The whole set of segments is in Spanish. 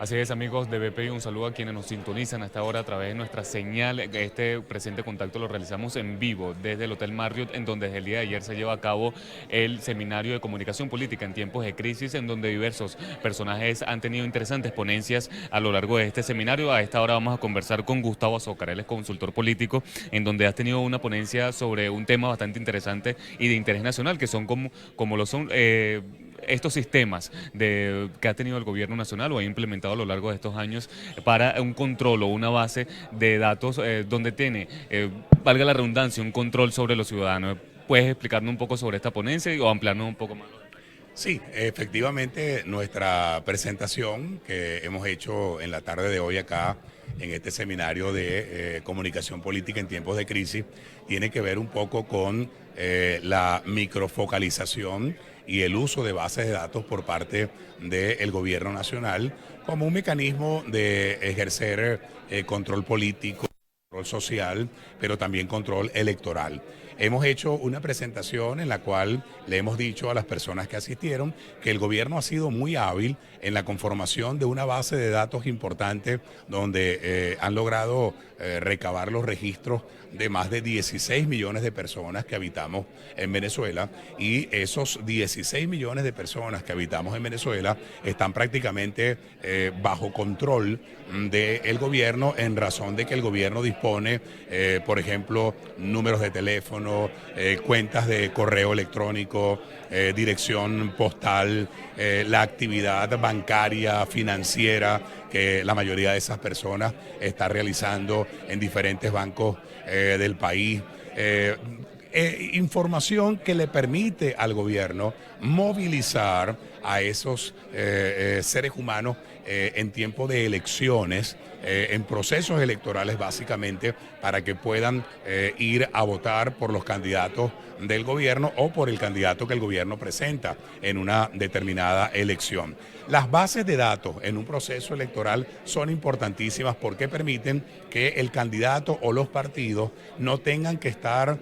Así es, amigos de BPI, un saludo a quienes nos sintonizan hasta ahora a través de nuestra señal. Este presente contacto lo realizamos en vivo desde el Hotel Marriott, en donde desde el día de ayer se lleva a cabo el seminario de comunicación política en tiempos de crisis, en donde diversos personajes han tenido interesantes ponencias a lo largo de este seminario. A esta hora vamos a conversar con Gustavo Azócar, él es consultor político, en donde has tenido una ponencia sobre un tema bastante interesante y de interés nacional, que son como lo son estos sistemas que ha tenido el gobierno nacional o ha implementado a lo largo de estos años para un control o una base de datos donde tiene, valga la redundancia, un control sobre los ciudadanos. ¿Puedes explicarnos un poco sobre esta ponencia o ampliarnos un poco más? Sí, efectivamente, nuestra presentación que hemos hecho en la tarde de hoy acá en este seminario de comunicación política en tiempos de crisis tiene que ver un poco con la microfocalización y el uso de bases de datos por parte del gobierno nacional como un mecanismo de ejercer control político, control social, pero también control electoral. Hemos hecho una presentación en la cual le hemos dicho a las personas que asistieron que el gobierno ha sido muy hábil en la conformación de una base de datos importante donde han logrado recabar los registros de más de 16 millones de personas que habitamos en Venezuela, y esos 16 millones de personas que habitamos en Venezuela están prácticamente bajo control del gobierno, en razón de que el gobierno dispone, por ejemplo, números de teléfono, cuentas de correo electrónico, dirección postal, la actividad bancaria, financiera, que la mayoría de esas personas está realizando en diferentes bancos del país. Información que le permite al gobierno movilizar a esos seres humanos en tiempo de elecciones, en procesos electorales básicamente, para que puedan ir a votar por los candidatos del gobierno o por el candidato que el gobierno presenta en una determinada elección. Las bases de datos en un proceso electoral son importantísimas porque permiten que el candidato o los partidos no tengan que estar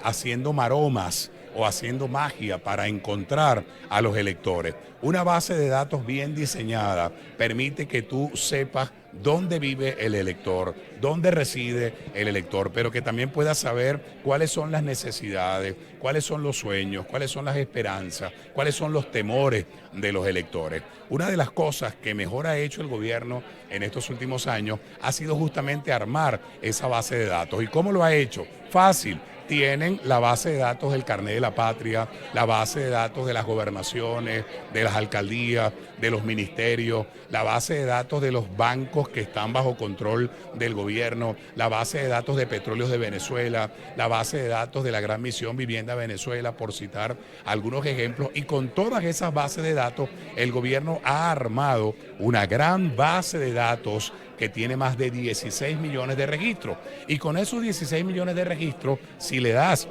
haciendo maromas o haciendo magia para encontrar a los electores. Una base de datos bien diseñada permite que tú sepas dónde vive el elector, dónde reside el elector, pero que también puedas saber cuáles son las necesidades, cuáles son los sueños, cuáles son las esperanzas, cuáles son los temores de los electores. Una de las cosas que mejor ha hecho el gobierno en estos últimos años ha sido justamente armar esa base de datos. ¿Y cómo lo ha hecho? Fácil. Tienen la base de datos del Carnet de la Patria, la base de datos de las gobernaciones, de las alcaldías, de los ministerios, la base de datos de los bancos que están bajo control del gobierno, la base de datos de Petróleos de Venezuela, la base de datos de la Gran Misión Vivienda Venezuela, por citar algunos ejemplos. Y con todas esas bases de datos, el gobierno ha armado una gran base de datos que tiene más de 16 millones de registros. Y con esos 16 millones de registros, si le das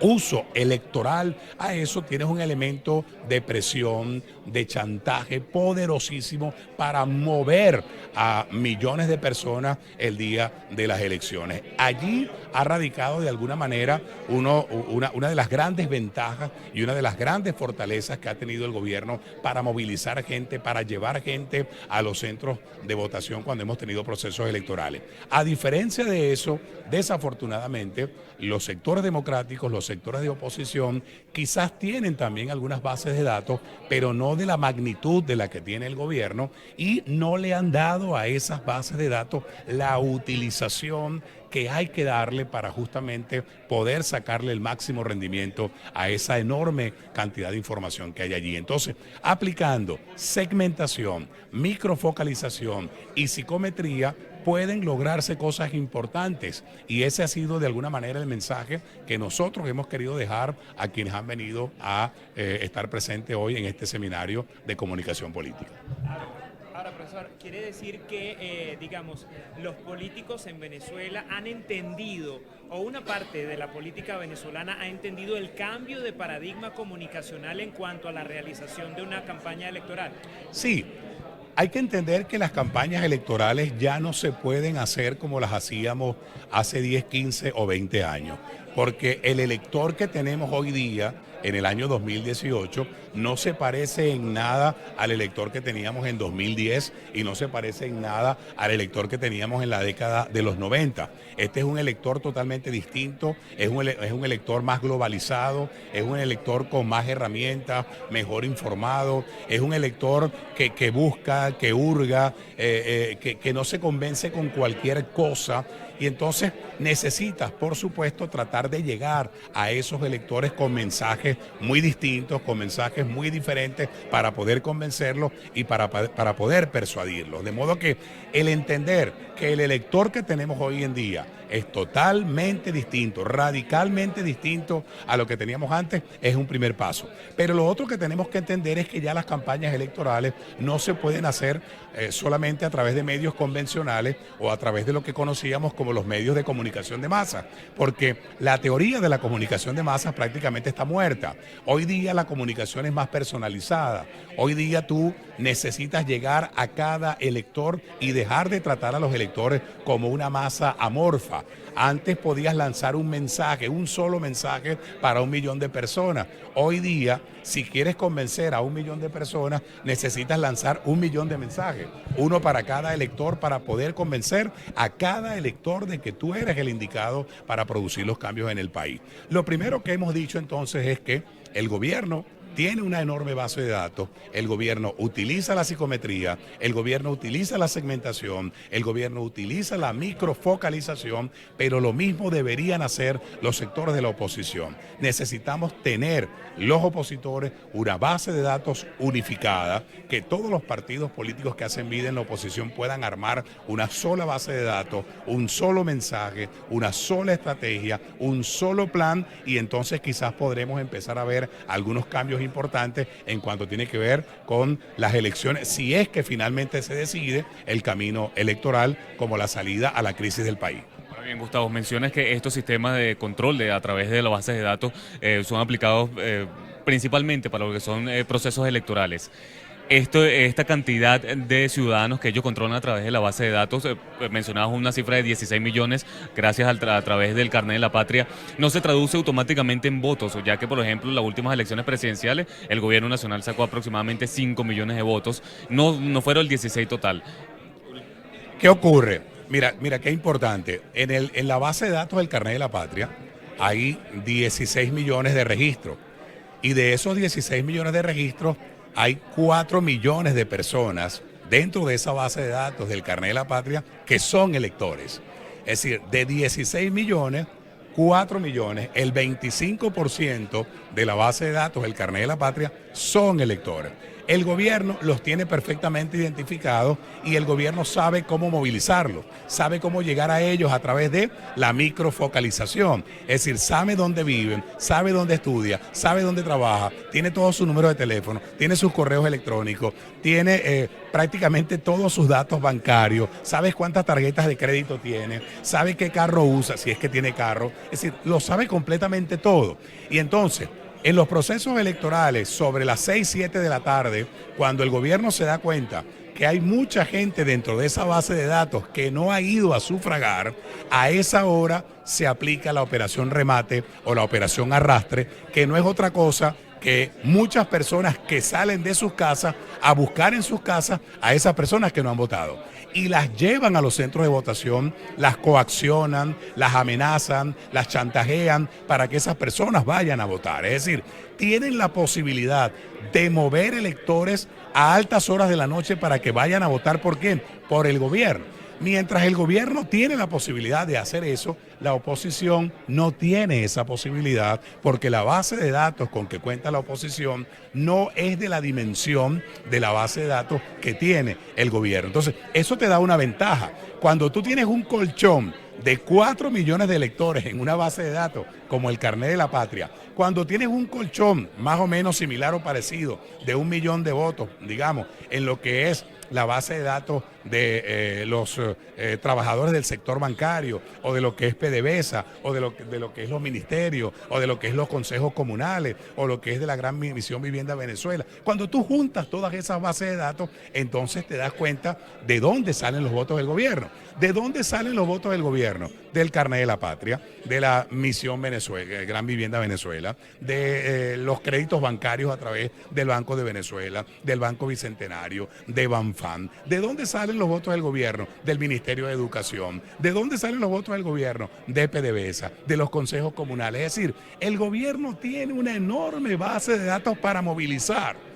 uso electoral a eso, tienes un elemento de presión, de chantaje poderosísimo para mover a millones de personas el día de las elecciones. Allí ha radicado de alguna manera una de las grandes ventajas y una de las grandes fortalezas que ha tenido el gobierno para movilizar gente, para llevar gente a los centros de votación cuando hemos tenido procesos electorales. A diferencia de eso, desafortunadamente, los sectores democráticos, los sectores de oposición, quizás tienen también algunas bases de datos, pero no de la magnitud de la que tiene el gobierno, y no le han dado a esas bases de datos la utilización que hay que darle para justamente poder sacarle el máximo rendimiento a esa enorme cantidad de información que hay allí. Entonces, aplicando segmentación, microfocalización y psicometría, pueden lograrse cosas importantes, y ese ha sido de alguna manera el mensaje que nosotros hemos querido dejar a quienes han venido a estar presentes hoy en este seminario de comunicación política. Ahora, profesor, quiere decir que, digamos, los políticos en Venezuela han entendido, o una parte de la política venezolana ha entendido el cambio de paradigma comunicacional en cuanto a la realización de una campaña electoral. Sí. Hay que entender que las campañas electorales ya no se pueden hacer como las hacíamos hace 10, 15 o 20 años, porque el elector que tenemos hoy día en el año 2018 no se parece en nada al elector que teníamos en 2010 y no se parece en nada al elector que teníamos en la década de los 90. Este es un elector totalmente distinto, es un elector más globalizado, es un elector con más herramientas, mejor informado, es un elector que busca, que hurga, que no se convence con cualquier cosa. Y entonces necesitas, por supuesto, tratar de llegar a esos electores con mensajes muy distintos, con mensajes muy diferentes para poder convencerlos y para poder persuadirlos. De modo que el entender que el elector que tenemos hoy en día es totalmente distinto, radicalmente distinto a lo que teníamos antes, es un primer paso. Pero lo otro que tenemos que entender es que ya las campañas electorales no se pueden hacer solamente a través de medios convencionales o a través de lo que conocíamos como los medios de comunicación de masa, porque la teoría de la comunicación de masas prácticamente está muerta. Hoy día la comunicación es más personalizada. Hoy día tú necesitas llegar a cada elector y dejar de tratar a los electores como una masa amorfa. Antes podías lanzar un mensaje, un solo mensaje para 1 millón de personas. Hoy día, si quieres convencer a 1 millón de personas, necesitas lanzar 1 millón de mensajes, uno para cada elector, para poder convencer a cada elector de que tú eres el indicado para producir los cambios en el país. Lo primero que hemos dicho entonces es que el gobierno tiene una enorme base de datos, el gobierno utiliza la psicometría, el gobierno utiliza la segmentación, el gobierno utiliza la microfocalización, pero lo mismo deberían hacer los sectores de la oposición. Necesitamos tener los opositores una base de datos unificada, que todos los partidos políticos que hacen vida en la oposición puedan armar una sola base de datos, un solo mensaje, una sola estrategia, un solo plan, y entonces quizás podremos empezar a ver algunos cambios importantes en cuanto tiene que ver con las elecciones, si es que finalmente se decide el camino electoral como la salida a la crisis del país. Bien, Gustavo, mencionas que estos sistemas de control a través de las bases de datos son aplicados principalmente para lo que son procesos electorales. Esta cantidad de ciudadanos que ellos controlan a través de la base de datos, mencionabas una cifra de 16 millones gracias a través del carnet de la patria, no se traduce automáticamente en votos, ya que por ejemplo en las últimas elecciones presidenciales el gobierno nacional sacó aproximadamente 5 millones de votos, no fueron el 16 total. ¿Qué ocurre? Mira qué importante. En la base de datos del carnet de la patria hay 16 millones de registros y de esos 16 millones de registros hay 4 millones de personas dentro de esa base de datos del carnet de la patria que son electores. Es decir, de 16 millones, 4 millones, el 25% de la base de datos del carnet de la patria son electores. El gobierno los tiene perfectamente identificados y el gobierno sabe cómo movilizarlos, sabe cómo llegar a ellos a través de la microfocalización. Es decir, sabe dónde viven, sabe dónde estudia, sabe dónde trabaja, tiene todos sus números de teléfono, tiene sus correos electrónicos, tiene prácticamente todos sus datos bancarios, sabe cuántas tarjetas de crédito tiene, sabe qué carro usa, si es que tiene carro. Es decir, lo sabe completamente todo. Y entonces, en los procesos electorales, sobre las 6, 7 de la tarde, cuando el gobierno se da cuenta que hay mucha gente dentro de esa base de datos que no ha ido a sufragar, a esa hora se aplica la operación remate o la operación arrastre, que no es otra cosa que muchas personas que salen de sus casas a buscar en sus casas a esas personas que no han votado y las llevan a los centros de votación, las coaccionan, las amenazan, las chantajean para que esas personas vayan a votar. Es decir, tienen la posibilidad de mover electores a altas horas de la noche para que vayan a votar. ¿Por quién? Por el gobierno. Mientras el gobierno tiene la posibilidad de hacer eso, la oposición no tiene esa posibilidad porque la base de datos con que cuenta la oposición no es de la dimensión de la base de datos que tiene el gobierno. Entonces, eso te da una ventaja. Cuando tú tienes un colchón de 4 millones de electores en una base de datos como el carnet de la patria, cuando tienes un colchón más o menos similar o parecido de 1 millón de votos, digamos, en lo que es la base de datos de los trabajadores del sector bancario, o de lo que es PDVSA, o de lo que es los ministerios, o de lo que es los consejos comunales, o lo que es de la Gran Misión Vivienda Venezuela. Cuando tú juntas todas esas bases de datos, entonces te das cuenta de dónde salen los votos del gobierno. ¿De dónde salen los votos del gobierno? Del Carnet de la Patria, de la Misión Venezuela, Gran Vivienda Venezuela, de los créditos bancarios a través del Banco de Venezuela, del Banco Bicentenario, de Banfan. ¿De dónde salen los votos del gobierno? Del Ministerio de Educación. ¿De dónde salen los votos del gobierno? De PDVSA, de los consejos comunales. Es decir, el gobierno tiene una enorme base de datos para movilizar.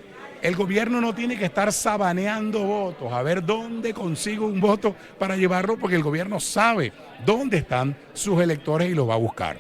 El gobierno no tiene que estar sabaneando votos, a ver dónde consigo un voto para llevarlo, porque el gobierno sabe dónde están sus electores y los va a buscar.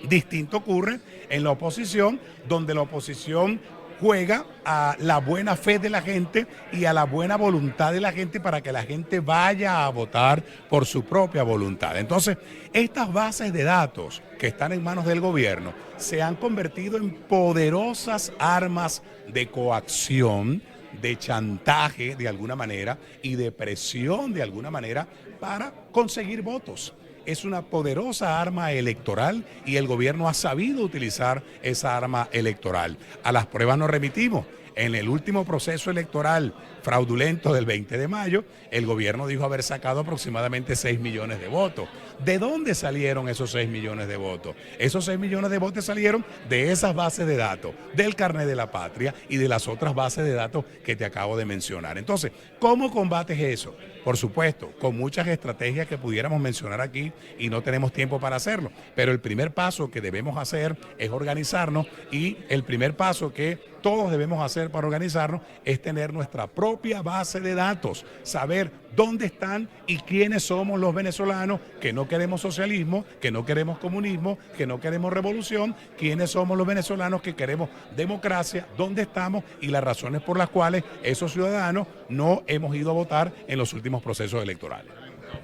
Distinto ocurre en la oposición, donde la oposición juega a la buena fe de la gente y a la buena voluntad de la gente para que la gente vaya a votar por su propia voluntad. Entonces, estas bases de datos que están en manos del gobierno se han convertido en poderosas armas de coacción, de chantaje de alguna manera y de presión de alguna manera para conseguir votos. Es una poderosa arma electoral y el gobierno ha sabido utilizar esa arma electoral. A las pruebas nos remitimos. En el último proceso electoral fraudulento del 20 de mayo, el gobierno dijo haber sacado aproximadamente 6 millones de votos. ¿De dónde salieron esos 6 millones de votos? Esos 6 millones de votos salieron de esas bases de datos, del Carnet de la Patria y de las otras bases de datos que te acabo de mencionar. Entonces, ¿cómo combates eso? Por supuesto, con muchas estrategias que pudiéramos mencionar aquí y no tenemos tiempo para hacerlo. Pero el primer paso que debemos hacer es organizarnos, y el primer paso que todos debemos hacer para organizarnos es tener nuestra propia base de datos, saber dónde están y quiénes somos los venezolanos que no queremos socialismo, que no queremos comunismo, que no queremos revolución, quiénes somos los venezolanos que queremos democracia, dónde estamos y las razones por las cuales esos ciudadanos no hemos ido a votar en los últimos procesos electorales.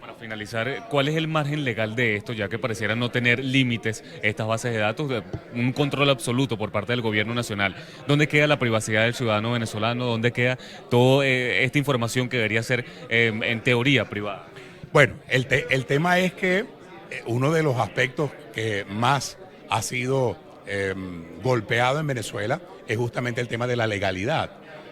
Para finalizar, ¿cuál es el margen legal de esto, ya que pareciera no tener límites estas bases de datos, un control absoluto por parte del gobierno nacional? ¿Dónde queda la privacidad del ciudadano venezolano? ¿Dónde queda toda esta información que debería ser en teoría privada? Bueno, el tema es que uno de los aspectos que más ha sido golpeado en Venezuela es justamente el tema de la legalidad.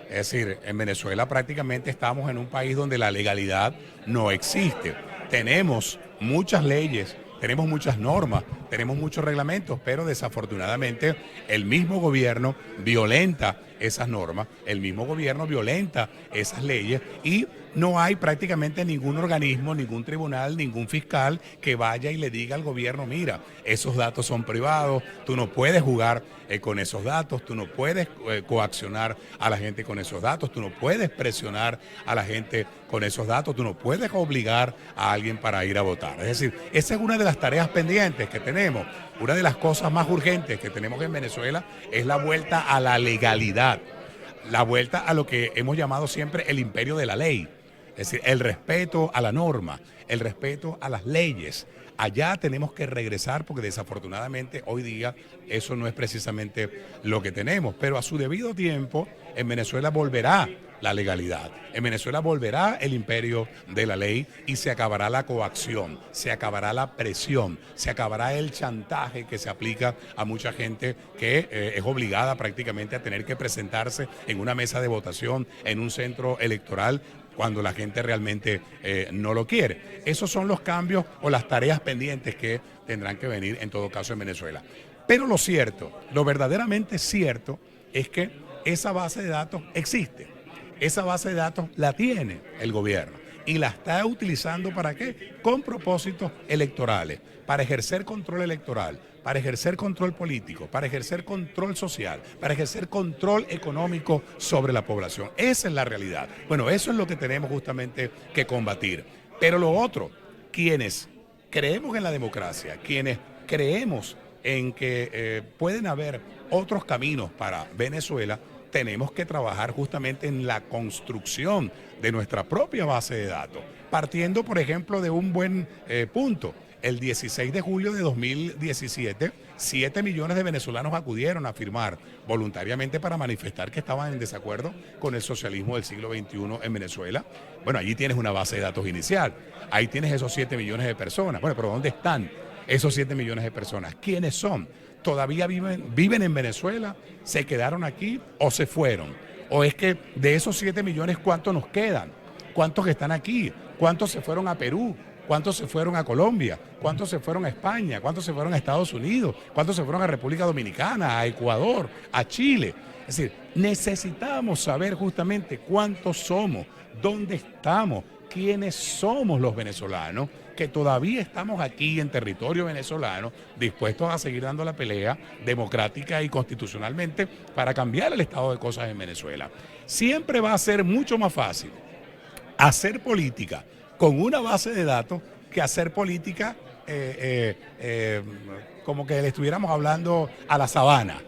Es decir, en Venezuela prácticamente estamos en un país donde la legalidad no existe. Tenemos muchas leyes, tenemos muchas normas, tenemos muchos reglamentos, pero desafortunadamente el mismo gobierno violenta esas normas, el mismo gobierno violenta esas leyes y no hay prácticamente ningún organismo, ningún tribunal, ningún fiscal que vaya y le diga al gobierno, mira, esos datos son privados, tú no puedes jugar con esos datos, tú no puedes coaccionar a la gente con esos datos, tú no puedes presionar a la gente con esos datos, tú no puedes obligar a alguien para ir a votar. Es decir, esa es una de las tareas pendientes que tenemos. Una de las cosas más urgentes que tenemos en Venezuela es la vuelta a la legalidad, la vuelta a lo que hemos llamado siempre el imperio de la ley. Es decir, el respeto a la norma, el respeto a las leyes. Allá tenemos que regresar porque desafortunadamente hoy día eso no es precisamente lo que tenemos. Pero a su debido tiempo en Venezuela volverá la legalidad. En Venezuela volverá el imperio de la ley y se acabará la coacción, se acabará la presión, se acabará el chantaje que se aplica a mucha gente que es obligada prácticamente a tener que presentarse en una mesa de votación, en un centro electoral, cuando la gente realmente no lo quiere. Esos son los cambios o las tareas pendientes que tendrán que venir en todo caso en Venezuela. Pero lo cierto, lo verdaderamente cierto es que esa base de datos existe. Esa base de datos la tiene el gobierno y la está utilizando ¿para qué? Con propósitos electorales, para ejercer control electoral, para ejercer control político, para ejercer control social, para ejercer control económico sobre la población. Esa es la realidad. Bueno, eso es lo que tenemos justamente que combatir. Pero lo otro, quienes creemos en la democracia, quienes creemos en que pueden haber otros caminos para Venezuela, tenemos que trabajar justamente en la construcción de nuestra propia base de datos, partiendo, por ejemplo, de un buen punto. el 16 de julio de 2017, 7 millones de venezolanos acudieron a firmar voluntariamente para manifestar que estaban en desacuerdo con el socialismo del siglo XXI en Venezuela. Bueno, allí tienes una base de datos inicial. Ahí tienes esos 7 millones de personas. Bueno, pero ¿dónde están esos 7 millones de personas? ¿Quiénes son? ¿Todavía viven en Venezuela? ¿Se quedaron aquí o se fueron? ¿O es que de esos 7 millones, cuántos nos quedan? ¿Cuántos están aquí? ¿Cuántos se fueron a Perú? ¿Cuántos se fueron a Colombia? ¿Cuántos se fueron a España? ¿Cuántos se fueron a Estados Unidos? ¿Cuántos se fueron a República Dominicana, a Ecuador, a Chile? Es decir, necesitamos saber justamente cuántos somos, dónde estamos, quiénes somos los venezolanos, que todavía estamos aquí en territorio venezolano, dispuestos a seguir dando la pelea democrática y constitucionalmente para cambiar el estado de cosas en Venezuela. Siempre va a ser mucho más fácil hacer política con una base de datos que hacer política como que le estuviéramos hablando a la sabana,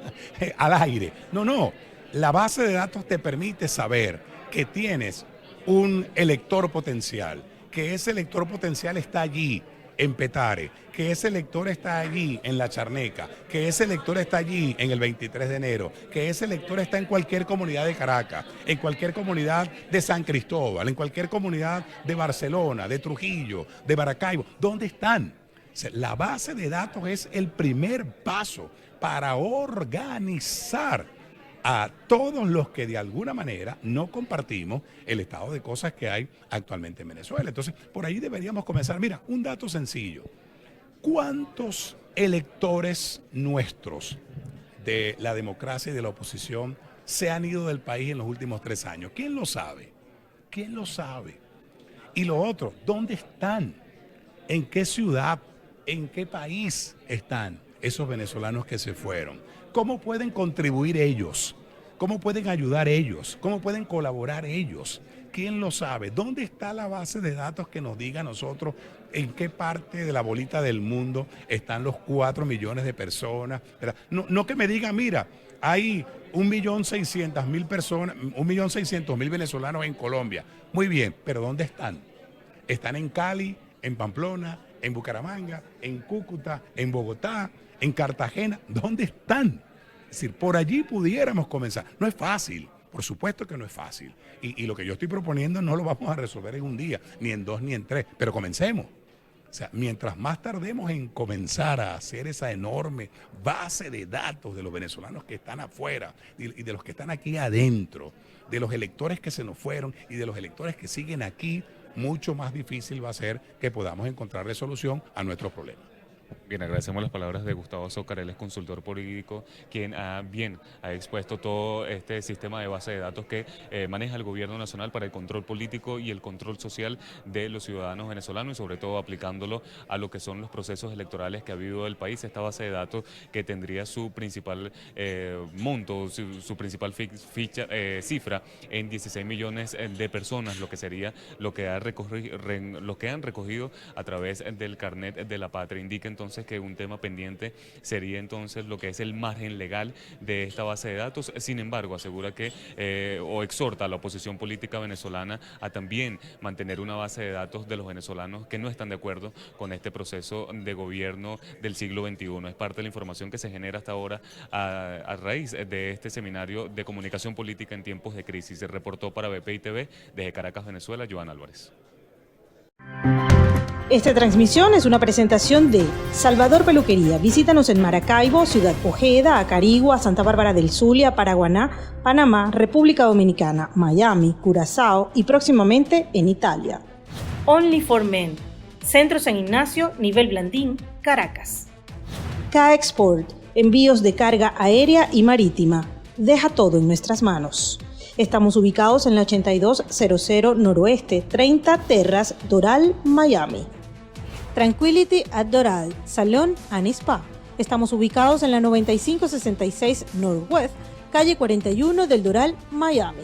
al aire. No, la base de datos te permite saber que tienes un elector potencial, que ese elector potencial está allí en Petare, que ese elector está allí en La Charneca, que ese elector está allí en el 23 de enero, que ese elector está en cualquier comunidad de Caracas, en cualquier comunidad de San Cristóbal, en cualquier comunidad de Barcelona, de Trujillo, de Maracaibo. ¿Dónde están? O sea, la base de datos es el primer paso para organizar a todos los que de alguna manera no compartimos el estado de cosas que hay actualmente en Venezuela. Entonces, por ahí deberíamos comenzar. Mira, un dato sencillo. ¿Cuántos electores nuestros de la democracia y de la oposición se han ido del país en los últimos 3 años? ¿Quién lo sabe? ¿Quién lo sabe? Y lo otro, ¿dónde están? ¿En qué ciudad? ¿En qué país están esos venezolanos que se fueron? ¿Cómo pueden contribuir ellos? ¿Cómo pueden ayudar ellos? ¿Cómo pueden colaborar ellos? ¿Quién lo sabe? ¿Dónde está la base de datos que nos diga a nosotros en qué parte de la bolita del mundo están los 4 millones de personas? No que me digan, mira, hay 1.600.000 personas, 1.600.000 venezolanos en Colombia. Muy bien, pero ¿dónde están? ¿Están en Cali, en Pamplona, en Bucaramanga, en Cúcuta, en Bogotá, en Cartagena? ¿Dónde están? Es decir, por allí pudiéramos comenzar. No es fácil, por supuesto que no es fácil. Y lo que yo estoy proponiendo no lo vamos a resolver en un día, ni en 2, ni en 3, pero comencemos. O sea, mientras más tardemos en comenzar a hacer esa enorme base de datos de los venezolanos que están afuera y de los que están aquí adentro, de los electores que se nos fueron y de los electores que siguen aquí, mucho más difícil va a ser que podamos encontrar solución a nuestros problemas. Bien, agradecemos las palabras de Gustavo Zócar, él es consultor político, quien ha expuesto todo este sistema de base de datos que maneja el gobierno nacional para el control político y el control social de los ciudadanos venezolanos y sobre todo aplicándolo a lo que son los procesos electorales que ha habido del país. Esta base de datos que tendría su principal monto, su principal cifra en 16 millones de personas, lo que sería lo que han recogido a través del carnet de la patria. Indica entonces que un tema pendiente sería entonces lo que es el margen legal de esta base de datos. Sin embargo, asegura que o exhorta a la oposición política venezolana a también mantener una base de datos de los venezolanos que no están de acuerdo con este proceso de gobierno del siglo XXI. Es parte de la información que se genera hasta ahora a raíz de este seminario de comunicación política en tiempos de crisis. Se reportó para BPI TV desde Caracas, Venezuela, Joan Álvarez. Esta transmisión es una presentación de Salvador Peluquería. Visítanos en Maracaibo, Ciudad Ojeda, Acarigua, Santa Bárbara del Zulia, Paraguaná, Panamá, República Dominicana, Miami, Curazao y próximamente en Italia. Only for Men. Centro San Ignacio, Nivel Blandín, Caracas. K-Export. Envíos de carga aérea y marítima. Deja todo en nuestras manos. Estamos ubicados en la 8200 Noroeste, 30 Terras, Doral, Miami. Tranquility at Doral, Salón and Spa. Estamos ubicados en la 9566 Northwest, calle 41 del Doral, Miami.